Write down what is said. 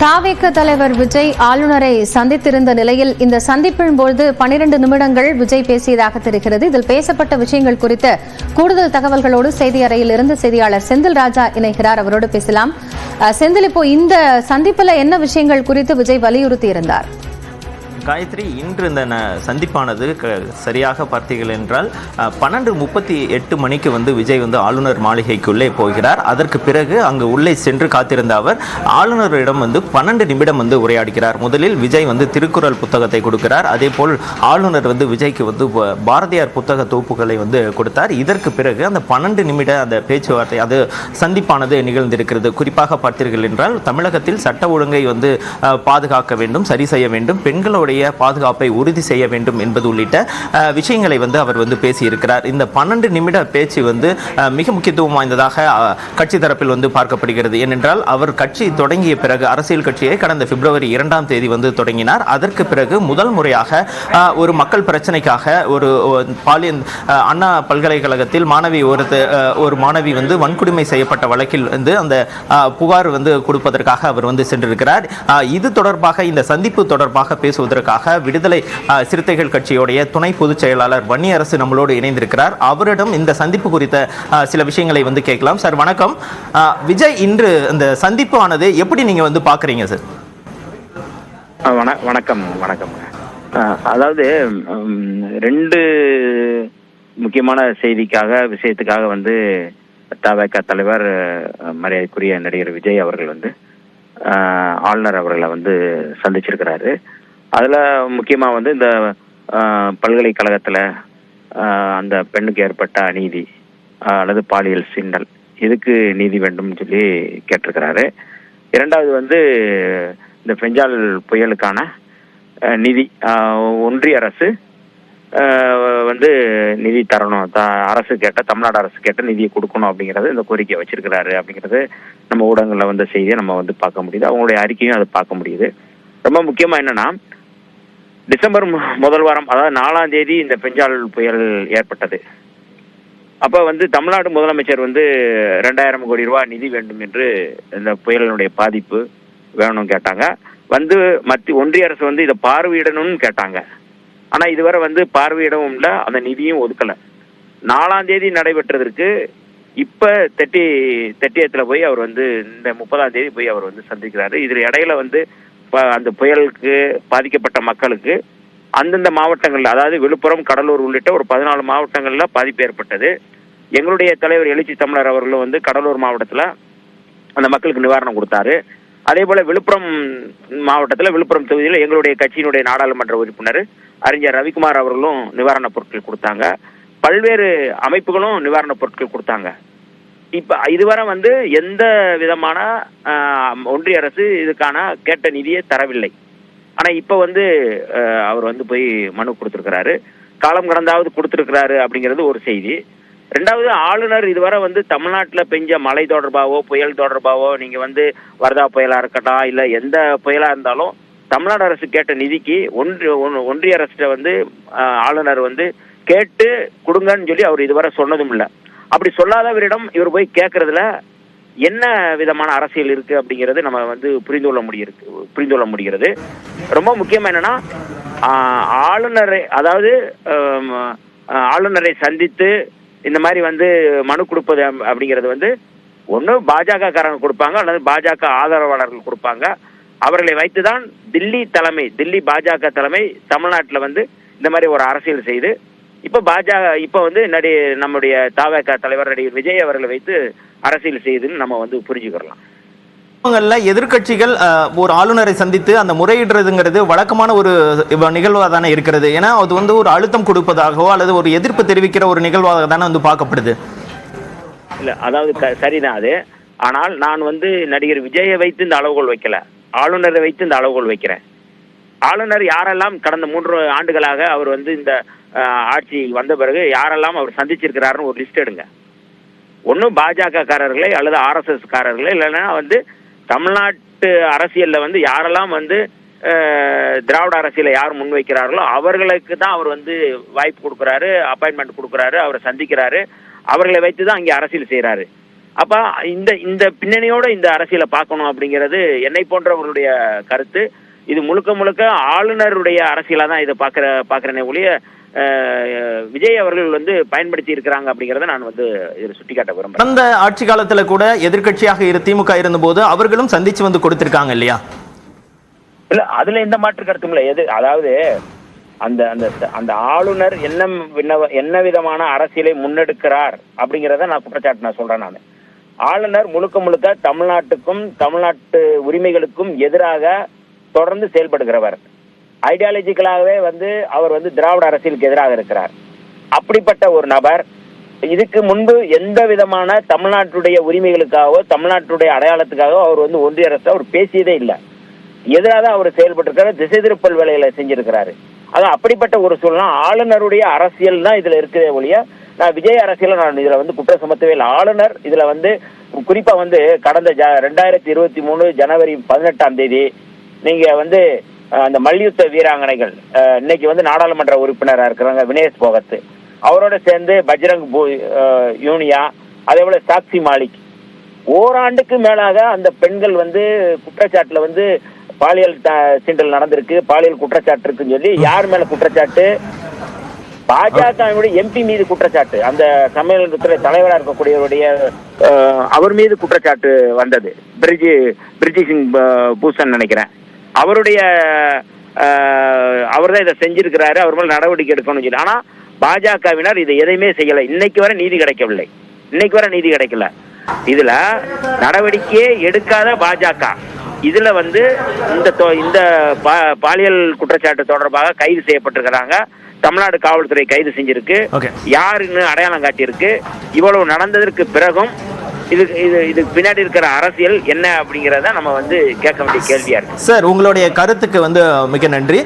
தாவேக தலைவர் விஜய் ஆளுநரை சந்தித்திருந்த நிலையில் இந்த சந்திப்பின் போது 12 நிமிடங்கள் விஜய் பேசியதாக தெரிகிறது. இதில் பேசப்பட்ட விஷயங்கள் குறித்து கூடுதல் தகவல்களோடு செய்தி அறையில் இருந்து செய்தியாளர் செந்தில் ராஜா இணைகிறார். அவரோடு பேசலாம். செந்தில், இப்போ இந்த சந்திப்பில் என்ன விஷயங்கள் குறித்து விஜய் வலியுறுத்தி இருந்தார்? காயத்ரி, இன்று இந்த சந்திப்பானது சரியாக பார்த்தீர்கள் என்றால் 12:38 மணிக்கு விஜய் ஆளுநர் மாளிகைக்குள்ளே போகிறார். அதற்கு பிறகு அங்கு உள்ளே சென்று காத்திருந்த அவர் ஆளுநரிடம் 12 நிமிடம் உரையாடுகிறார். முதலில் விஜய் திருக்குறள் புத்தகத்தை கொடுக்கிறார். அதே போல் ஆளுநர் விஜய்க்கு பாரதியார் புத்தக தொகுப்புகளை கொடுத்தார். இதற்கு பிறகு அந்த 12 நிமிட அந்த பேச்சுவார்த்தை அது சந்திப்பானது நிகழ்ந்திருக்கிறது. குறிப்பாக பார்த்தீர்கள் என்றால் தமிழகத்தில் சட்ட ஒழுங்கை பாதுகாக்க வேண்டும், சரி செய்ய வேண்டும், பெண்களுடைய பாதுகாப்பை உறுதி செய்ய வேண்டும் என்பது உள்ளிட்ட விஷயங்களை அவர் பேசியிருக்கிறார். இந்த 12 நிமிட பேச்சு மிக முக்கியத்துவம் வாய்ந்ததாக கட்சி தரப்பில் பார்க்கப்படுகிறது. ஏனென்றால் அவர் கட்சி தொடங்கிய பிறகு அரசியல் கட்சியை கடந்த பிப்ரவரி 2ஆம் தேதி தொடங்கினார். அதற்கு பிறகு முதல் முறையாக ஒரு மக்கள் பிரச்சனைக்காக ஒரு பாலியல் அண்ணா பல்கலைக்கழகத்தில் ஒரு மாணவி வன்கொடுமை செய்யப்பட்ட வழக்கில் அந்த புகார் கொடுப்பதற்காக அவர் சென்றிருக்கிறார். இது தொடர்பாக இந்த சந்திப்பு தொடர்பாக பேசுவதற்காக விடுதலை சிறுத்தைகள் கட்சியுடைய துணை பொதுச் செயலாளர் வன்னியரசு நம்மளோடு இணைந்திருக்கிறார். அவரிடம் இந்த சந்திப்பு குறித்த சில விஷயங்களை கேட்கலாம். சார் வணக்கம். விஜய், இன்று இந்த சந்திப்பு ஆனது எப்படி நீங்க பாக்குறீங்க சார்? வணக்கம். அதாவது 2 முக்கியமான விஷயத்துக்காக தவேக தலைவர் மரியாதைக்குரிய நடிகர் விஜய் அவர்கள் ஆளுநர் அவர்களை சந்திச்சிருக்கிறாரு. அதில் முக்கியமாக இந்த பல்கலைக்கழகத்தில் அந்த பெண்ணுக்கு ஏற்பட்ட அநீதி அல்லது பாலியல் சீண்டல், இதுக்கு நீதி வேண்டும் சொல்லி கேட்டிருக்கிறாரு. இரண்டாவது இந்த பெஞ்சால் புயலுக்கான நிதி ஒன்றிய அரசு நிதி தரணும், தமிழ்நாடு அரசு கேட்ட நிதியை கொடுக்கணும் அப்படிங்கிறது இந்த கோரிக்கையை வச்சிருக்கிறாரு அப்படிங்கிறது நம்ம ஊடகங்களில் செய்தியை நம்ம பார்க்க முடியுது. அவங்களுடைய அறிக்கையும் அதை பார்க்க முடியுது. ரொம்ப முக்கியமாக என்னன்னா, டிசம்பர் முதல் வாரம், அதாவது 4ஆம் தேதி இந்த பெஞ்சால் புயல் ஏற்பட்டது. அப்போ தமிழ்நாடு முதலமைச்சர் 2000 கோடி ரூபாய் நிதி வேண்டும் என்று இந்த புயலினுடைய பாதிப்பு வேணும்னு கேட்டாங்க. மத்திய ஒன்றிய அரசு இதை பார்வையிடணும்னு கேட்டாங்க. ஆனால் இதுவரை பார்வையிடவும் இல்லை, அந்த நிதியும் ஒதுக்கலை. 4ஆம் தேதி நடைபெற்றதற்கு இப்போ தெட்டியத்தில் போய் அவர் இந்த 30ஆம் தேதி போய் அவர் சந்திக்கிறாரு. இதில் இடையில அந்த புயலுக்கு பாதிக்கப்பட்ட மக்களுக்கு அந்தந்த மாவட்டங்களில், அதாவது விழுப்புரம், கடலூர் உள்ளிட்ட ஒரு 14 மாவட்டங்களில் பாதிப்பு ஏற்பட்டது. எங்களுடைய தலைவர் எழுச்சி தமிழர் அவர்களும் கடலூர் மாவட்டத்தில் அந்த மக்களுக்கு நிவாரணம் கொடுத்தாரு. அதே போல் விழுப்புரம் மாவட்டத்தில், விழுப்புரம் தொகுதியில் எங்களுடைய கட்சியினுடைய நாடாளுமன்ற உறுப்பினர் அறிஞர் ரவிக்குமார் அவர்களும் நிவாரணப் பொருட்கள் கொடுத்தாங்க. பல்வேறு அமைப்புகளும் நிவாரணப் பொருட்கள் கொடுத்தாங்க. இப்போ இதுவரை எந்த விதமான ஒன்றிய அரசு இதுக்கான கேட்ட நிதியை தரவில்லை. ஆனால் இப்போ அவர் போய் மனு கொடுத்துருக்கிறாரு. காலம் கடந்தாவது கொடுத்துருக்கிறாரு அப்படிங்கிறது ஒரு செய்தி. ரெண்டாவது, ஆளுநர் இதுவரை தமிழ்நாட்டில் பெஞ்ச மழை தொடர்பாவோ புயல் தொடர்பாவோ, நீங்கள் வர்தா புயலாக இருக்கட்டும், இல்லை எந்த புயலாக இருந்தாலும் தமிழ்நாடு அரசு கேட்ட நிதிக்கு ஒன்றிய அரசு ஆளுநர் கேட்டு கொடுங்கன்னு சொல்லி அவர் இதுவரை சொன்னதும் இல்லை. அப்படி சொல்லாதவரிடம் இவர் போய் கேட்கறதுல என்ன விதமான அரசியல் இருக்கு அப்படிங்கிறது நம்ம புரிந்து கொள்ள முடிகிறது. ரொம்ப முக்கியமா என்னன்னா, ஆளுநரை சந்தித்து இந்த மாதிரி மனு கொடுப்பது அப்படிங்கிறது ஒன்று பாஜக காரங்க கொடுப்பாங்க, அல்லது பாஜக ஆதரவாளர்கள் கொடுப்பாங்க. அவர்களை வைத்துதான் தில்லி பாஜக தலைமை தமிழ்நாட்டில் இந்த மாதிரி ஒரு அரசியல் செய்து இப்போ நம்முடைய தவேக தலைவர் நடிகர் விஜய் அவர்களை வைத்து அரசியல் செய்துன்னு நம்ம புரிஞ்சுக்கலாம். எதிர்கட்சிகள் ஒரு ஆளுநரை சந்தித்து அந்த முறையிடுறதுங்கிறது வழக்கமான ஒரு நிகழ்வாக தானே இருக்கிறது. ஏன்னா அது ஒரு அழுத்தம் கொடுப்பதாகவோ அல்லது ஒரு எதிர்ப்பு தெரிவிக்கிற ஒரு நிகழ்வாக தானே பார்க்கப்படுது. இல்லை, அதாவது சரிதான் அது. ஆனால் நான் நடிகர் விஜயை வைத்து இந்த அளவுகோல் வைக்கல, ஆளுநரை வைத்து இந்த அளவுகோல் வைக்கிறேன். ஆளுநர் யாரெல்லாம் கடந்த 3 ஆண்டுகளாக அவர் இந்த ஆட்சி வந்த பிறகு யாரெல்லாம் அவர் சந்திச்சிருக்கிறாருன்னு ஒரு லிஸ்ட் எடுங்க. ஒன்றும் பாஜக காரர்களை அல்லது RSS காரர்களை, இல்லைன்னா தமிழ்நாட்டு அரசியலில் யாரெல்லாம் திராவிட அரசியலை யார் முன்வைக்கிறார்களோ அவர்களுக்கு தான் அவர் வாய்ப்பு கொடுக்குறாரு, அப்பாயின்மெண்ட் கொடுக்குறாரு, அவரை சந்திக்கிறாரு. அவர்களை வைத்து தான் இங்கே அரசியல் செய்கிறாரு. அப்ப இந்த இந்த பின்னணியோட இந்த அரசியலை பார்க்கணும் அப்படிங்கிறது என்னை போன்றவர்களுடைய கருத்து. இது முழுக்க முழுக்க ஆளுநருடைய அரசியலா தான் இதை பாக்குறேனே ஒழிய விஜய் அவர்கள் வந்து பயன்படுத்தி இருக்கிறாங்க அப்படிங்கறத நான் வந்து இதில் சுட்டிக்காட்ட விரும்புறேன். அந்த ஆட்சி காலத்துல கூட எதிர்க்கட்சியாக திமுக இருந்தபோது அவர்களும் சந்திச்சு வந்து கொடுத்திருக்காங்க இல்லையா? இல்ல, அதுல எந்த மாற்று கருத்தும் இல்லை. அதாவது அந்த அந்த அந்த ஆளுநர் என்ன விதமான அரசியலை முன்னெடுக்கிறார் அப்படிங்கிறத நான் குற்றச்சாட்டு நான் சொல்றேன். நான் ஆளுநர் முழுக்க முழுக்க தமிழ்நாட்டுக்கும் தமிழ்நாட்டு உரிமைகளுக்கும் எதிராக தொடர்ந்து செயல்படுகிறவர். ஐடியாலஜிக்கலாகவே வந்து அவர் வந்து திராவிட அரசியலுக்கு எதிராக இருக்கிறார். அப்படிப்பட்ட ஒரு நபர் இதுக்கு முன்பு எந்த விதமான தமிழ்நாட்டுடைய உரிமைகளுக்காகவோ தமிழ்நாட்டுடைய அடையாளத்துக்காகவோ அவர் வந்து ஒன்றிய அரசு அவர் பேசியதே இல்லை. எதிராக அவர் செயல்பட்டிருக்கிறார், திசை திருப்பல் வேலைகளை செஞ்சிருக்கிறாரு. அதான் அப்படிப்பட்ட ஒரு சூழ்நிலை ஆளுநருடைய அரசியல் தான் இதுல இருக்கிறதே ஒழிய நான் விஜய் அரசியலை நான் இதுல வந்து குற்றம் சுமத்தவே இல்லை. ஆளுநர் இதுல வந்து குறிப்பா வந்து கடந்த 2023 ஜனவரி 18 நீங்க வந்து அந்த மல்யுத்த வீராங்கனைகள் இன்னைக்கு வந்து நாடாளுமன்ற உறுப்பினராக இருக்கிறாங்க வினேஷ் போகத், அவரோட சேர்ந்து பஜ்ரங் யூனியா, அதே போல சாக்சி மாலிக், ஓராண்டுக்கு மேலாக அந்த பெண்கள் வந்து குற்றச்சாட்டுல வந்து பாலியல் சீண்டல் நடந்திருக்கு, பாலியல் குற்றச்சாட்டு இருக்குன்னு சொல்லி யார் மேல குற்றச்சாட்டு? பாஜகவினுடைய எம்பி மீது குற்றச்சாட்டு. அந்த சம்மேளனத்துறை தலைவராக இருக்கக்கூடியவருடைய அவர் மீது குற்றச்சாட்டு வந்தது. பிரிஜி சிங் பூஷன் நினைக்கிறேன். அவருடைய அவர் தான் இதை செஞ்சிருக்கிறாரு, அவர் மேல நடவடிக்கை எடுக்கணும்னு சொல்லி. ஆனா பாஜகவினர் இதை எதையுமே செய்யல. இன்னைக்கு வரை நீதி கிடைக்கவில்லை. இன்னைக்கு வரை நீதி கிடைக்கல. இதுல நடவடிக்கையே எடுக்காத பாஜக இதுல வந்து இந்த பாலியல் குற்றச்சாட்டு தொடர்பாக கைது செய்யப்பட்டிருக்கிறாங்க. தமிழ்நாடு காவல்துறை கைது செஞ்சிருக்கு. யாருன்னு அடையாளம் காட்டியிருக்கு. இவ்வளவு நடந்ததற்கு பிறகும் இதுக்கு பின்னாடி இருக்கிற அரசியல் என்ன அப்படிங்கறத நம்ம வந்து கேட்க வேண்டிய கேள்வியா இருக்கு. சார், உங்களுடைய கருத்துக்கு வந்து மிக நன்றி.